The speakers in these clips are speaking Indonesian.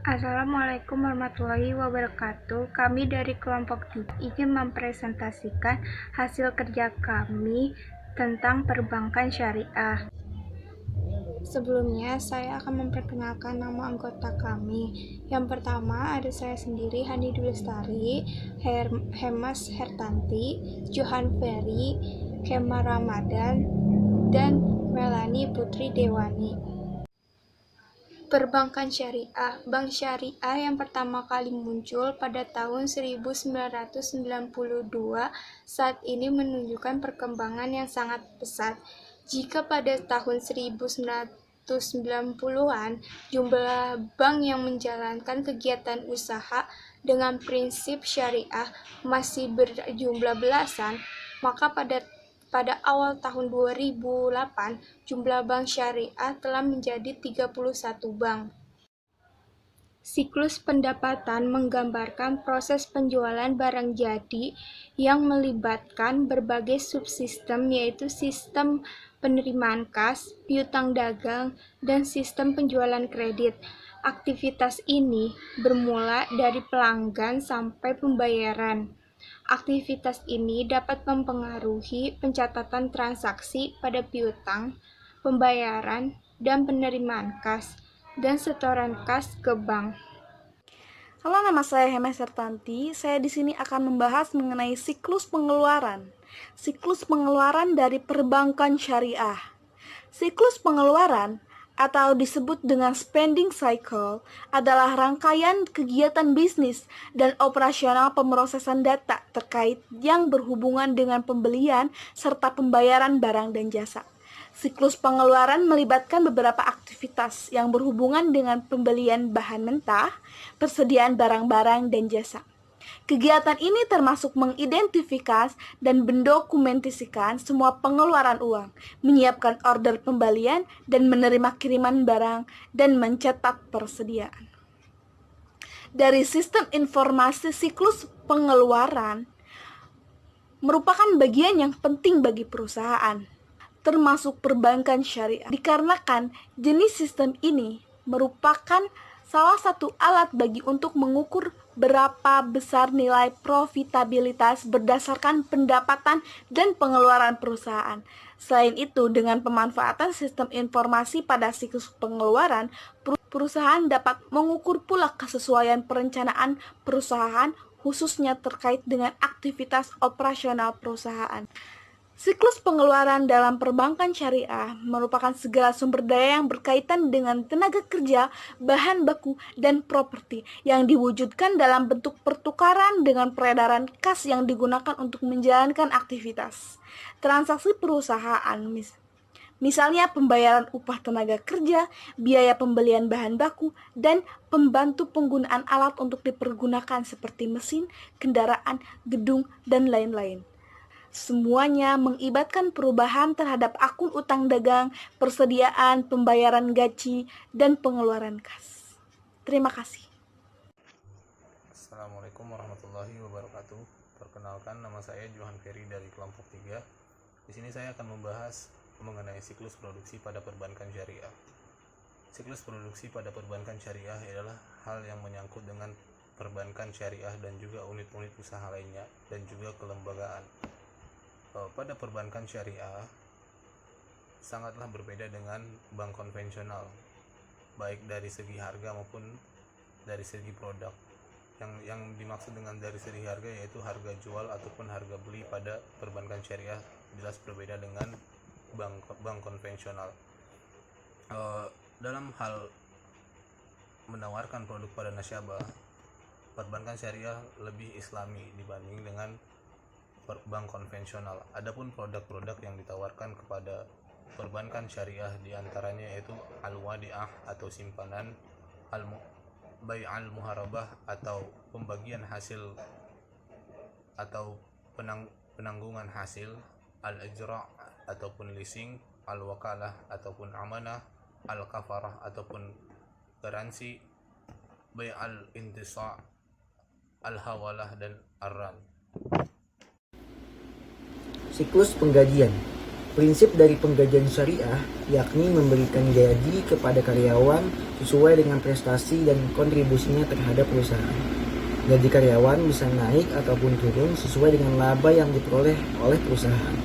Assalamualaikum warahmatullahi wabarakatuh. Kami dari kelompok 3 ingin mempresentasikan hasil kerja kami tentang perbankan syariah. Sebelumnya, saya akan memperkenalkan nama anggota kami. Yang pertama ada saya sendiri, Hani Dulestari, Hemas Hertanti, Johan Ferry, Kema Ramadan, dan Melani Putri Dewani. Perbankan syariah. Bank syariah yang pertama kali muncul pada tahun 1992 saat ini menunjukkan perkembangan yang sangat pesat. Jika pada tahun 1990-an jumlah bank yang menjalankan kegiatan usaha dengan prinsip syariah masih berjumlah belasan, maka pada awal tahun 2008, jumlah bank syariah telah menjadi 31 bank. Siklus pendapatan menggambarkan proses penjualan barang jadi yang melibatkan berbagai subsistem, yaitu sistem penerimaan kas, piutang dagang, dan sistem penjualan kredit. Aktivitas ini bermula dari pelanggan sampai pembayaran. Aktivitas ini dapat mempengaruhi pencatatan transaksi pada piutang, pembayaran, dan penerimaan kas, dan setoran kas ke bank. Halo, nama saya Hemes Sertanti. Saya di sini akan membahas mengenai siklus pengeluaran. Siklus pengeluaran dari perbankan syariah. Siklus pengeluaran atau disebut dengan spending cycle adalah rangkaian kegiatan bisnis dan operasional pemrosesan data terkait yang berhubungan dengan pembelian serta pembayaran barang dan jasa. Siklus pengeluaran melibatkan beberapa aktivitas yang berhubungan dengan pembelian bahan mentah, persediaan barang-barang, dan jasa. Kegiatan ini termasuk mengidentifikasi dan mendokumentasikan semua pengeluaran uang, menyiapkan order pembelian dan menerima kiriman barang, dan mencetak persediaan. Dari sistem informasi siklus pengeluaran merupakan bagian yang penting bagi perusahaan, termasuk perbankan syariah, dikarenakan jenis sistem ini merupakan salah satu alat bagi untuk mengukur berapa besar nilai profitabilitas berdasarkan pendapatan dan pengeluaran perusahaan. Selain itu, dengan pemanfaatan sistem informasi pada siklus pengeluaran, perusahaan dapat mengukur pula kesesuaian perencanaan perusahaan, khususnya terkait dengan aktivitas operasional perusahaan. Siklus pengeluaran dalam perbankan syariah merupakan segala sumber daya yang berkaitan dengan tenaga kerja, bahan baku, dan properti yang diwujudkan dalam bentuk pertukaran dengan peredaran kas yang digunakan untuk menjalankan aktivitas transaksi perusahaan, misalnya pembayaran upah tenaga kerja, biaya pembelian bahan baku, dan pembantu penggunaan alat untuk dipergunakan seperti mesin, kendaraan, gedung, dan lain-lain. Semuanya mengibatkan perubahan terhadap akun utang dagang, persediaan, pembayaran gaji, dan pengeluaran kas. Terima kasih. Assalamualaikum warahmatullahi wabarakatuh. Perkenalkan, nama saya Johan Ferry dari kelompok 3. Di sini saya akan membahas mengenai siklus produksi pada perbankan syariah. Siklus produksi pada perbankan syariah adalah hal yang menyangkut dengan perbankan syariah dan juga unit-unit usaha lainnya dan juga kelembagaan. Pada perbankan syariah sangatlah berbeda dengan bank konvensional, baik dari segi harga maupun dari segi produk. Yang dimaksud dengan dari segi harga yaitu harga jual ataupun harga beli pada perbankan syariah jelas berbeda dengan bank konvensional. Dalam hal menawarkan produk pada nasabah, perbankan syariah lebih islami dibanding dengan bank konvensional. Adapun produk-produk yang ditawarkan kepada perbankan syariah diantaranya yaitu al-wadi'ah atau simpanan, bai' al-muharabah atau pembagian hasil atau penanggungan hasil, al-ijra' ataupun leasing, al-wakalah ataupun amanah, al-kafarah ataupun garansi, bai' al-intisa', al-hawalah, dan ar-ran. Siklus penggajian. Prinsip dari penggajian syariah yakni memberikan gaji kepada karyawan sesuai dengan prestasi dan kontribusinya terhadap perusahaan. Gaji karyawan bisa naik ataupun turun sesuai dengan laba yang diperoleh oleh perusahaan.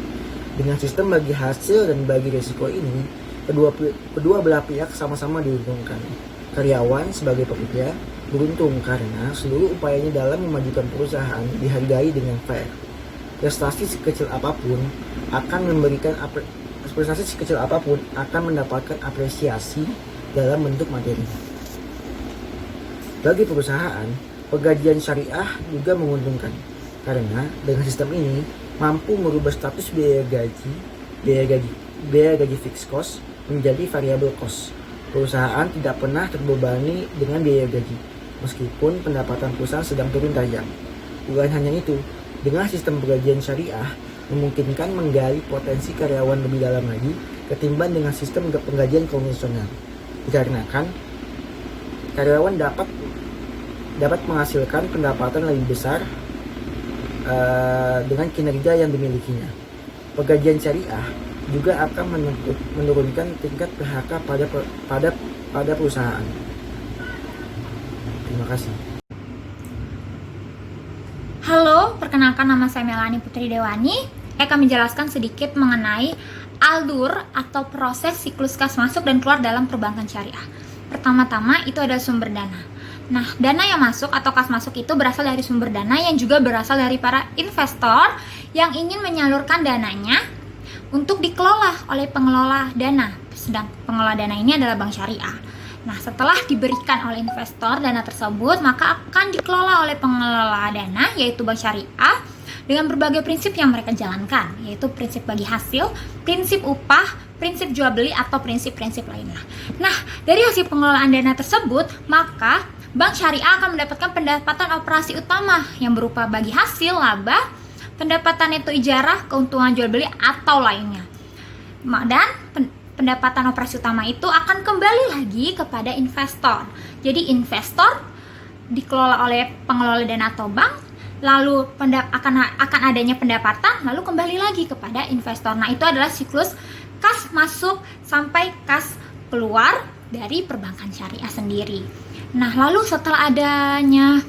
Dengan sistem bagi hasil dan bagi risiko ini, kedua belah pihak sama-sama diuntungkan. Karyawan sebagai pekerja beruntung karena seluruh upayanya dalam memajukan perusahaan dihargai dengan fair. Prestasi sekecil apapun akan mendapatkan apresiasi dalam bentuk materi. Bagi perusahaan, penggajian syariah juga menguntungkan karena dengan sistem ini mampu merubah status biaya gaji fixed cost menjadi variable cost. Perusahaan tidak pernah terbebani dengan biaya gaji, meskipun pendapatan perusahaan sedang turun tajam. Bukan hanya itu, dengan sistem penggajian syariah memungkinkan menggali potensi karyawan lebih dalam lagi ketimbang dengan sistem penggajian konvensional. Dikarenakan karyawan dapat menghasilkan pendapatan lebih besar dengan kinerja yang dimilikinya. Penggajian syariah juga akan menurunkan tingkat PHK pada perusahaan. Terima kasih. Halo, perkenalkan nama saya Melani Putri Dewani. Saya akan menjelaskan sedikit mengenai alur atau proses siklus kas masuk dan keluar dalam perbankan syariah. Pertama-tama itu adalah sumber dana. Nah, dana yang masuk atau kas masuk itu berasal dari sumber dana yang juga berasal dari para investor yang ingin menyalurkan dananya untuk dikelola oleh pengelola dana. Sedang pengelola dana ini adalah bank syariah. Nah, setelah diberikan oleh investor dana tersebut, maka akan dikelola oleh pengelola dana, yaitu bank syariah, dengan berbagai prinsip yang mereka jalankan, yaitu prinsip bagi hasil, prinsip upah, prinsip jual beli, atau prinsip-prinsip lainnya. Nah, dari hasil pengelolaan dana tersebut, maka bank syariah akan mendapatkan pendapatan operasi utama yang berupa bagi hasil, laba, pendapatan neto ijarah, keuntungan jual beli, atau lainnya. Dan pendapatan operasi utama itu akan kembali lagi kepada investor. Jadi investor dikelola oleh pengelola dana atau bank, lalu akan adanya pendapatan, lalu kembali lagi kepada investor. Nah, itu adalah siklus kas masuk sampai kas keluar dari perbankan syariah sendiri. Nah, lalu setelah adanya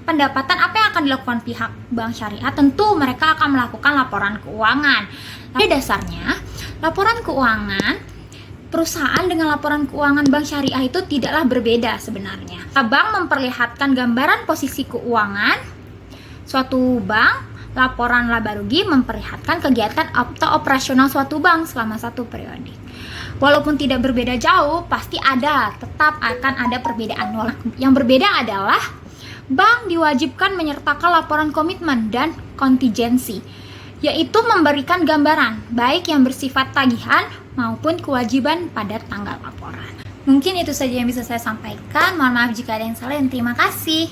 pendapatan, apa yang akan dilakukan pihak bank syariah? Tentu mereka akan melakukan laporan keuangan. Pada dasarnya, laporan keuangan perusahaan dengan laporan keuangan bank syariah itu tidaklah berbeda sebenarnya. Bank memperlihatkan gambaran posisi keuangan suatu bank, laporan laba rugi memperlihatkan kegiatan atau operasional suatu bank selama satu periode. Walaupun tidak berbeda jauh, pasti tetap akan ada perbedaan. Yang berbeda adalah bank diwajibkan menyertakan laporan komitmen dan kontingensi, yaitu memberikan gambaran baik yang bersifat tagihan maupun kewajiban pada tanggal laporan. Mungkin itu saja yang bisa saya sampaikan. Mohon maaf jika ada yang salah dan terima kasih.